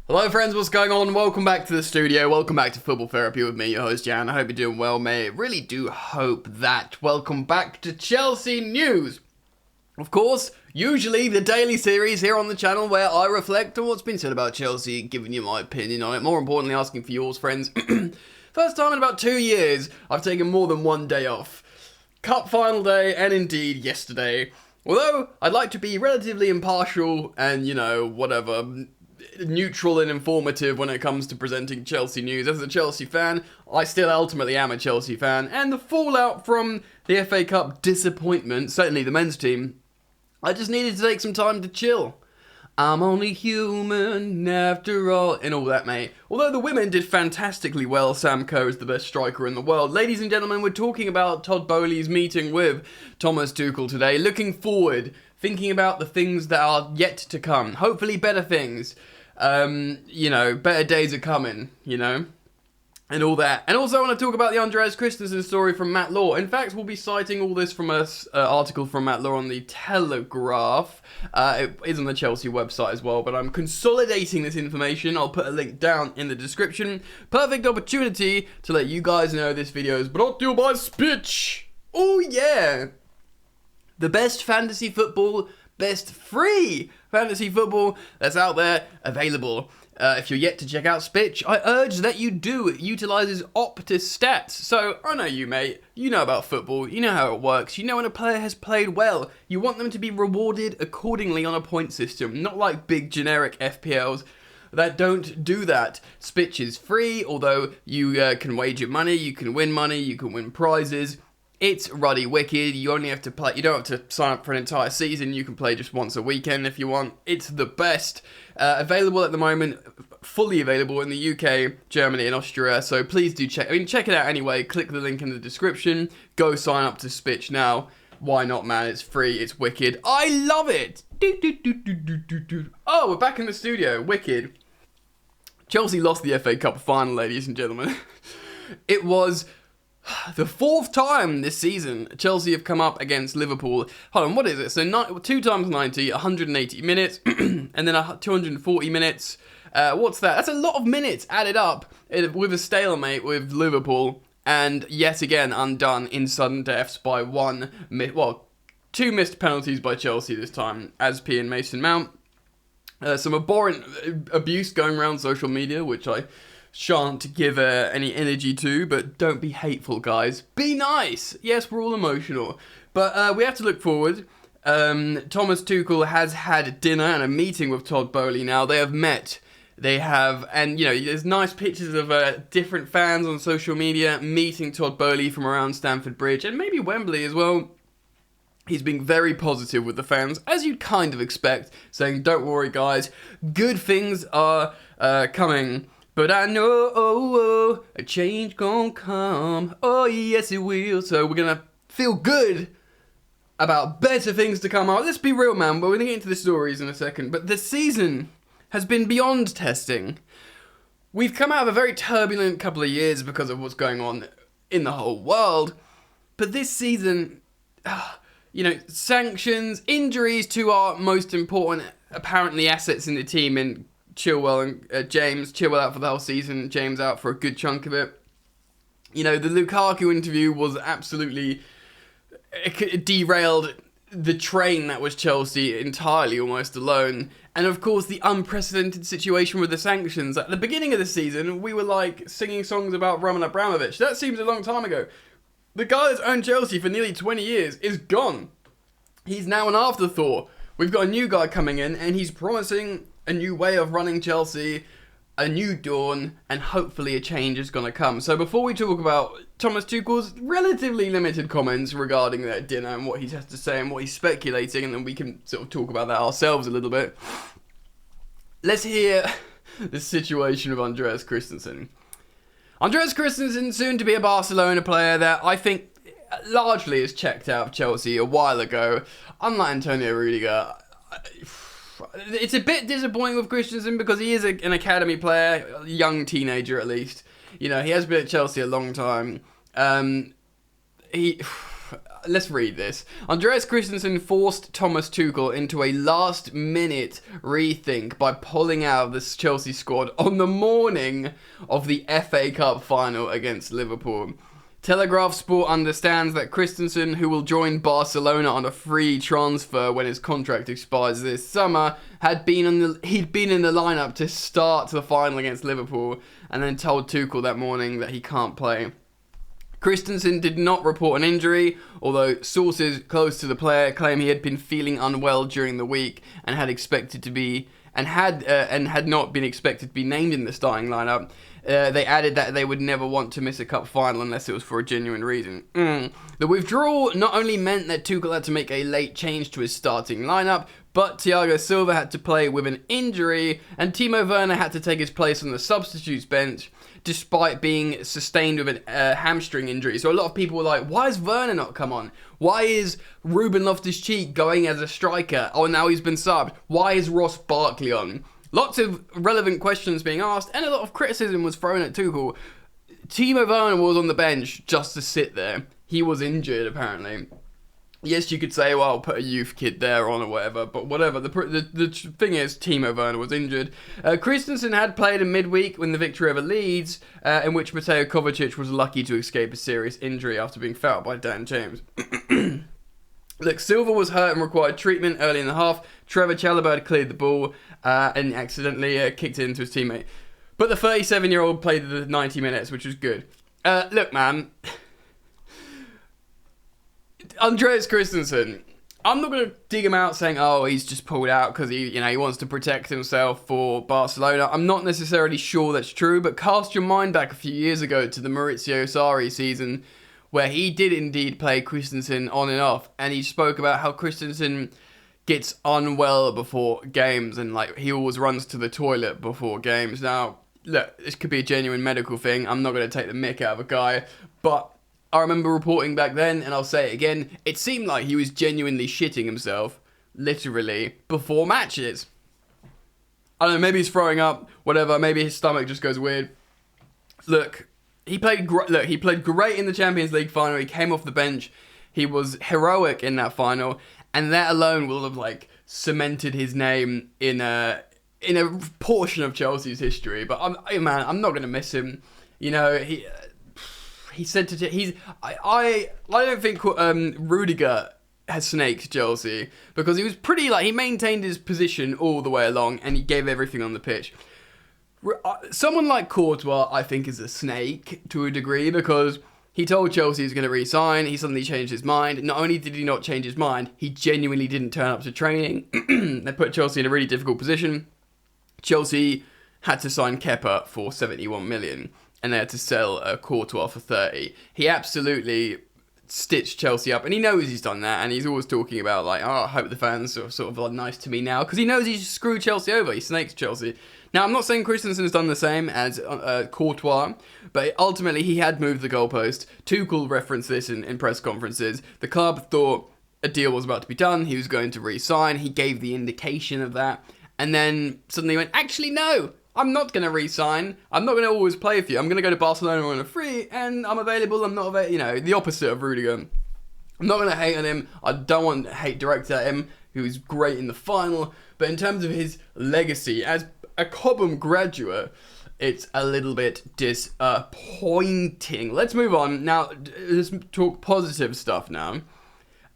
Hello friends, what's going on? Welcome back to the studio, welcome back to Football Therapy with me, your host Jan. I hope you're doing well, mate. Really do hope that. Welcome back to Chelsea News. Of course, usually the daily series here on the channel where I reflect on what's been said about Chelsea, giving you my opinion on it, more importantly asking for yours, friends. First time in about 2 years, I've taken more than one day off. Cup final day, and indeed yesterday. Although, I'd like to be relatively impartial and, whatever, neutral and informative when it comes to presenting Chelsea news. As a Chelsea fan, I still ultimately am a Chelsea fan, and the fallout from the FA Cup disappointment, certainly the men's team, I just needed to take some time to chill. I'm only human after all, and all that, mate. Although the women did fantastically well, Sam Kerr is the best striker in the world. Ladies and gentlemen, we're talking about Todd Boehly's meeting with Thomas Tuchel today. Looking forward, thinking about the things that are yet to come. Hopefully better things. Better days are coming, and all that. And also I want to talk about the Andreas Christensen story from Matt Law. In fact, we'll be citing all this from an article from Matt Law on the Telegraph. It is on the Chelsea website as well, but I'm consolidating this information. I'll put a link down in the description. Perfect opportunity to let you guys know this video is brought to you by SPITCH. Oh yeah! The best fantasy football, best free fantasy football that's out there, available. If you're yet to check out SPITCH, I urge that you do. It utilizes Optus stats. So, I know you, mate. You know about football. You know how it works. You know when a player has played well. You want them to be rewarded accordingly on a point system. Not like big generic FPLs that don't do that. SPITCH is free, although you can wager money, you can win prizes. It's ruddy wicked. You only have to play, you don't have to sign up for an entire season. You can play just once a weekend if you want. It's the best. Available at the moment, fully available in the UK, Germany and Austria. So please do check it out anyway. Click the link in the description. Go sign up to SPITCH now. Why not, man? It's free. It's wicked. I love it. Oh, we're back in the studio. Wicked. Chelsea lost the FA Cup final, ladies and gentlemen. It was the fourth time this season Chelsea have come up against Liverpool. Hold on, what is it? So 2 times 90, 180 minutes, and then 240 minutes. What's that? That's a lot of minutes added up with a stalemate with Liverpool, and yet again undone in sudden deaths by 2 missed penalties by Chelsea this time, Aspi and Mason Mount. Some abhorrent abuse going around social media, which I shan't give any energy to, but don't be hateful, guys. Be nice. Yes, we're all emotional, but we have to look forward. Thomas Tuchel has had dinner and a meeting with Todd Boehly now. They have met. They have, and there's nice pictures of different fans on social media meeting Todd Boehly from around Stamford Bridge and maybe Wembley as well. He's being very positive with the fans, as you'd kind of expect, saying, don't worry, guys, good things are coming. But I know a change gon' come. Oh, yes, it will. So we're going to feel good about better things to come out. Let's be real, man. We're going to get into the stories in a second. But the season has been beyond testing. We've come out of a very turbulent couple of years because of what's going on in the whole world. But this season, sanctions, injuries to our most important, apparently, assets in the team in Chilwell and James. Chilwell out for the whole season, James out for a good chunk of it. The Lukaku interview was absolutely, it derailed the train that was Chelsea entirely, almost alone. And of course, the unprecedented situation with the sanctions. At the beginning of the season, we were singing songs about Roman Abramovich. That seems a long time ago. The guy that's owned Chelsea for nearly 20 years is gone. He's now an afterthought. We've got a new guy coming in, and he's promising a new way of running Chelsea, a new dawn, and hopefully a change is going to come. So before we talk about Thomas Tuchel's relatively limited comments regarding that dinner and what he has to say and what he's speculating, and then we can sort of talk about that ourselves a little bit, let's hear the situation of Andreas Christensen. Andreas Christensen, soon to be a Barcelona player that I think largely is checked out of Chelsea a while ago. Unlike Antonio Rudiger, it's a bit disappointing with Christensen because he is an academy player, a young teenager at least. He has been at Chelsea a long time. let's read this. Andreas Christensen forced Thomas Tuchel into a last-minute rethink by pulling out of the Chelsea squad on the morning of the FA Cup final against Liverpool. Telegraph Sport understands that Christensen, who will join Barcelona on a free transfer when his contract expires this summer, he'd been in the lineup to start the final against Liverpool, and then told Tuchel that morning that he can't play. Christensen did not report an injury, although sources close to the player claim he had been feeling unwell during the week and had not been expected to be named in the starting lineup. They added that they would never want to miss a cup final unless it was for a genuine reason. The withdrawal not only meant that Tuchel had to make a late change to his starting lineup, but Thiago Silva had to play with an injury, and Timo Werner had to take his place on the substitutes bench, despite being sustained with a hamstring injury. So a lot of people were like, why has Werner not come on? Why is Ruben Loftus-Cheek going as a striker? Oh, now he's been subbed. Why is Ross Barkley on? Lots of relevant questions being asked, and a lot of criticism was thrown at Tuchel. Timo Werner was on the bench just to sit there. He was injured, apparently. Yes, you could say, well, put a youth kid there on or whatever, but whatever. The thing is, Timo Werner was injured. Christensen had played in midweek when the victory over Leeds, in which Mateo Kovacic was lucky to escape a serious injury after being fouled by Dan James. Look, Silva was hurt and required treatment early in the half. Trevor Chalobah had cleared the ball and accidentally kicked it into his teammate. But the 37-year-old played the 90 minutes, which was good. Look, man. Andreas Christensen, I'm not going to dig him out saying, oh, he's just pulled out because he wants to protect himself for Barcelona. I'm not necessarily sure that's true, but cast your mind back a few years ago to the Maurizio Sarri season, where he did indeed play Christensen on and off, and he spoke about how Christensen gets unwell before games, and he always runs to the toilet before games. Now, look, this could be a genuine medical thing. I'm not going to take the mick out of a guy, but I remember reporting back then, and I'll say it again, it seemed like he was genuinely shitting himself, literally, before matches. I don't know, maybe he's throwing up, whatever, maybe his stomach just goes weird. Look, he played great in the Champions League final. He came off the bench. He was heroic in that final, and that alone will have cemented his name in a portion of Chelsea's history. But I'm not going to miss him. He said to I don't think Rudiger has snaked Chelsea, because he was pretty he maintained his position all the way along and he gave everything on the pitch. Someone like Courtois, I think, is a snake to a degree, because he told Chelsea he was going to re-sign. He suddenly changed his mind. Not only did he not change his mind, he genuinely didn't turn up to training. They put Chelsea in a really difficult position. Chelsea had to sign Kepa for 71 million, and they had to sell Courtois for 30. He absolutely stitched Chelsea up, and he knows he's done that, and he's always talking about I hope the fans are sort of nice to me now, because he knows he's screwed Chelsea over. He snakes Chelsea. Now, I'm not saying Christensen has done the same as Courtois, but ultimately he had moved the goalpost. Tuchel referenced this in press conferences. The club thought a deal was about to be done. He was going to re-sign. He gave the indication of that, and then suddenly went, actually, no, I'm not going to re-sign. I'm not going to always play for you. I'm going to go to Barcelona on a free, and I'm available. I'm not available. The opposite of Rudiger. I'm not going to hate on him. I don't want to hate direct at him, who was great in the final. But in terms of his legacy as a Cobham graduate, it's a little bit disappointing. Let's move on. Now, let's talk positive stuff now.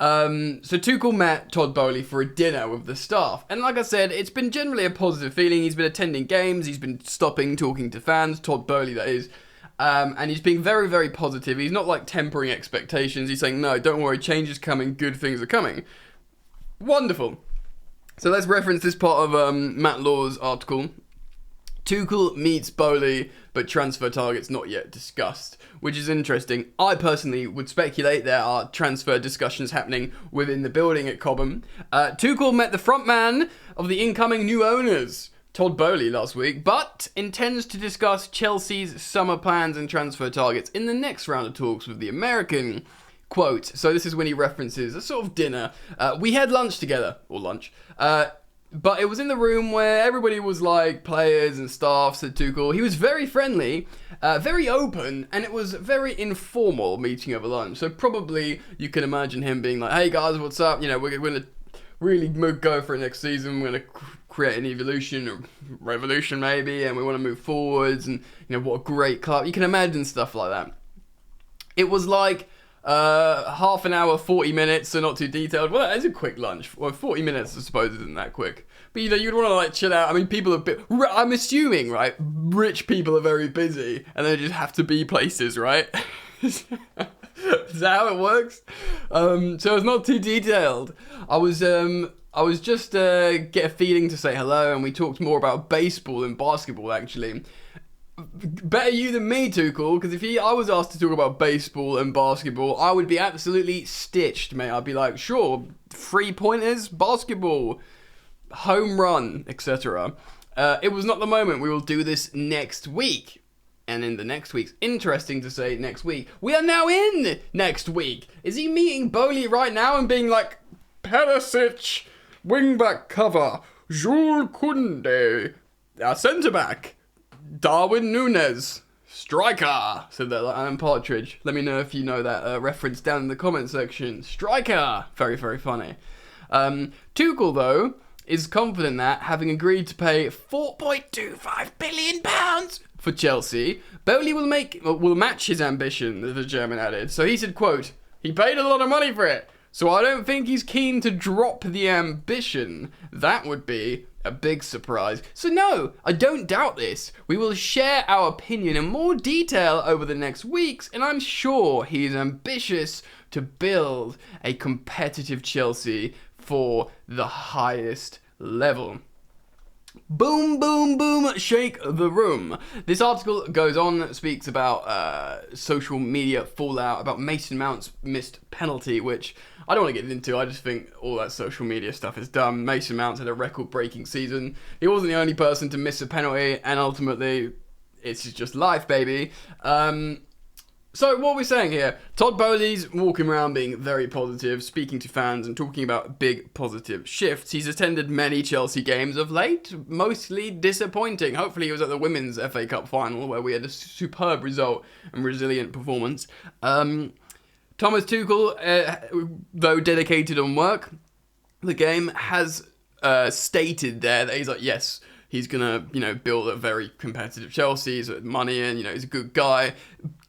So Tuchel met Todd Boehly for a dinner with the staff, and like I said, it's been generally a positive feeling. He's been attending games, he's been stopping, talking to fans, Todd Boehly that is, and he's being very, very positive. He's not tempering expectations. He's saying, no, don't worry, change is coming, good things are coming. Wonderful. So let's reference this part of Matt Law's article. Tuchel meets Boehly, but transfer targets not yet discussed, which is interesting. I personally would speculate there are transfer discussions happening within the building at Cobham. Tuchel met the front man of the incoming new owners, Todd Boehly, last week, but intends to discuss Chelsea's summer plans and transfer targets in the next round of talks with the American. Quote, so this is when he references a sort of dinner. We had lunch together, or lunch. But it was in the room where everybody was like players and staff, said Tuchel. He was very friendly, very open, and it was very informal meeting over lunch. So probably you can imagine him being like, hey guys, what's up? You know, we're going to really go for it next season. We're going to create an evolution or revolution maybe, and we want to move forwards, and you know, what a great club. You can imagine stuff like that. It was like half an hour, 40 minutes, so not too detailed. Well, it's a quick lunch. Well, 40 minutes, I suppose, isn't that quick. But, you know, you'd want to, like, chill out. I mean, people are I'm assuming, right, rich people are very busy, and they just have to be places, right? Is that how it works? So it's not too detailed. I was just get a feeling to say hello, and we talked more about baseball than basketball, actually. Better you than me, Tuchel, because if I was asked to talk about baseball and basketball, I would be absolutely stitched, mate. I'd be like, sure, 3-pointers, basketball, home run, etc. It was not the moment. We will do this next week. And in the next week's, interesting to say next week, we are now in next week. Is he meeting Boehly right now and being like, Perisic, wing-back cover, Jules Koundé, our centre-back, Darwin Núñez, striker, said that like Alan Partridge. Let me know if you know that reference down in the comment section. Striker, very, very funny. Tuchel, though, is confident that, having agreed to pay £4.25 billion for Chelsea, Boehly will match his ambition, the German added. So he said, quote, he paid a lot of money for it, so I don't think he's keen to drop the ambition. That would be a big surprise. So no, I don't doubt this. We will share our opinion in more detail over the next weeks, and I'm sure he is ambitious to build a competitive Chelsea for the highest level. Boom, boom, boom, shake the room. This article goes on, speaks about social media fallout, about Mason Mount's missed penalty, which I don't want to get into. I just think all that social media stuff is dumb. Mason Mount's had a record-breaking season. He wasn't the only person to miss a penalty, and ultimately, it's just life, baby. So what are we saying here? Todd Boehly's walking around being very positive, speaking to fans and talking about big positive shifts. He's attended many Chelsea games of late, mostly disappointing. Hopefully he was at the Women's FA Cup final where we had a superb result and resilient performance. Thomas Tuchel, though dedicated on work, the game has stated there that he's like, yes, he's gonna, build a very competitive Chelsea. He's got money in, he's a good guy.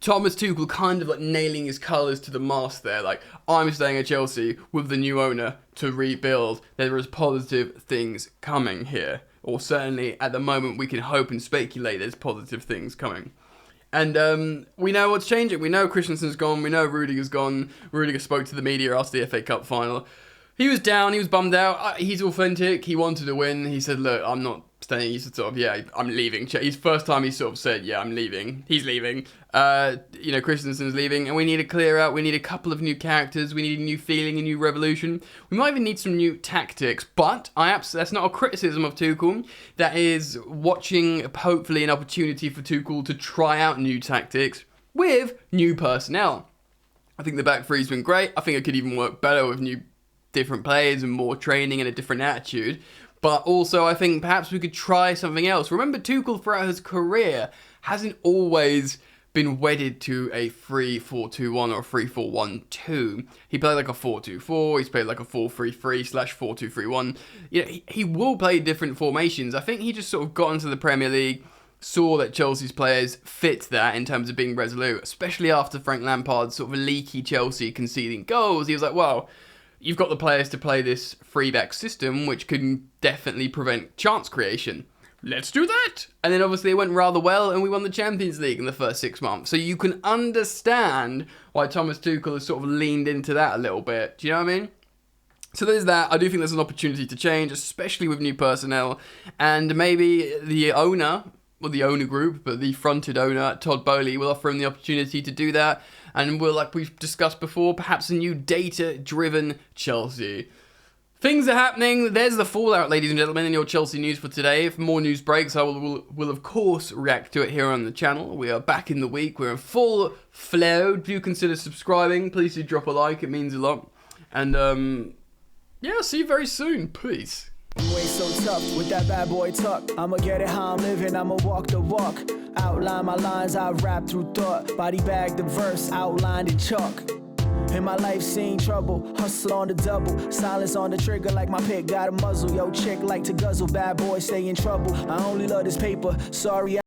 Thomas Tuchel kind of like nailing his colours to the mast there. Like, I'm staying at Chelsea with the new owner to rebuild. There is positive things coming here. Or certainly at the moment we can hope and speculate there's positive things coming. And we know what's changing. We know Christensen's gone. We know Rudiger's gone. Rudiger spoke to the media after the FA Cup final. He was down. He was bummed out. He's authentic. He wanted to win. He said, look, I'm not staying. He said sort of, I'm leaving. His first time he sort of said, yeah, I'm leaving. He's leaving. Christensen's leaving. And we need to clear out. We need a couple of new characters. We need a new feeling, a new revolution. We might even need some new tactics. But that's not a criticism of Tuchel. That is watching, hopefully, an opportunity for Tuchel to try out new tactics with new personnel. I think the back three's been great. I think it could even work better with different players and more training and a different attitude. But also, I think perhaps we could try something else. Remember, Tuchel throughout his career hasn't always been wedded to a 3-4-2-1 or a 3-4-1-2. He played like a 4-2-4. He's played like a 4-3-3/4-2-3-1. He will play different formations. I think he just sort of got into the Premier League, saw that Chelsea's players fit that in terms of being resolute, especially after Frank Lampard's sort of leaky Chelsea conceding goals. He was like, well, you've got the players to play this three-back system, which can definitely prevent chance creation. Let's do that! And then obviously it went rather well, and we won the Champions League in the first 6 months. So you can understand why Thomas Tuchel has sort of leaned into that a little bit. Do you know what I mean? So there's that. I do think there's an opportunity to change, especially with new personnel. And maybe the owner, well, the owner group, but the fronted owner, Todd Boehly, will offer him the opportunity to do that. And we'll, like we've discussed before, perhaps a new data-driven Chelsea. Things are happening. There's the fallout, ladies and gentlemen, in your Chelsea news for today. If more news breaks, I will of course react to it here on the channel. We are back in the week. We're in full flow. Do consider subscribing. Please do drop a like. It means a lot. And, see you very soon. Peace. so tough with that bad boy tuck. I'ma get it how I'm living, I'ma walk the walk. Outline my lines, I rap through thought. Body bag the verse, outlined in chalk. In my life seen trouble, hustle on the double. Silence on the trigger like my pick got a muzzle. Yo, chick like to guzzle, bad boy stay in trouble. I only love this paper, sorry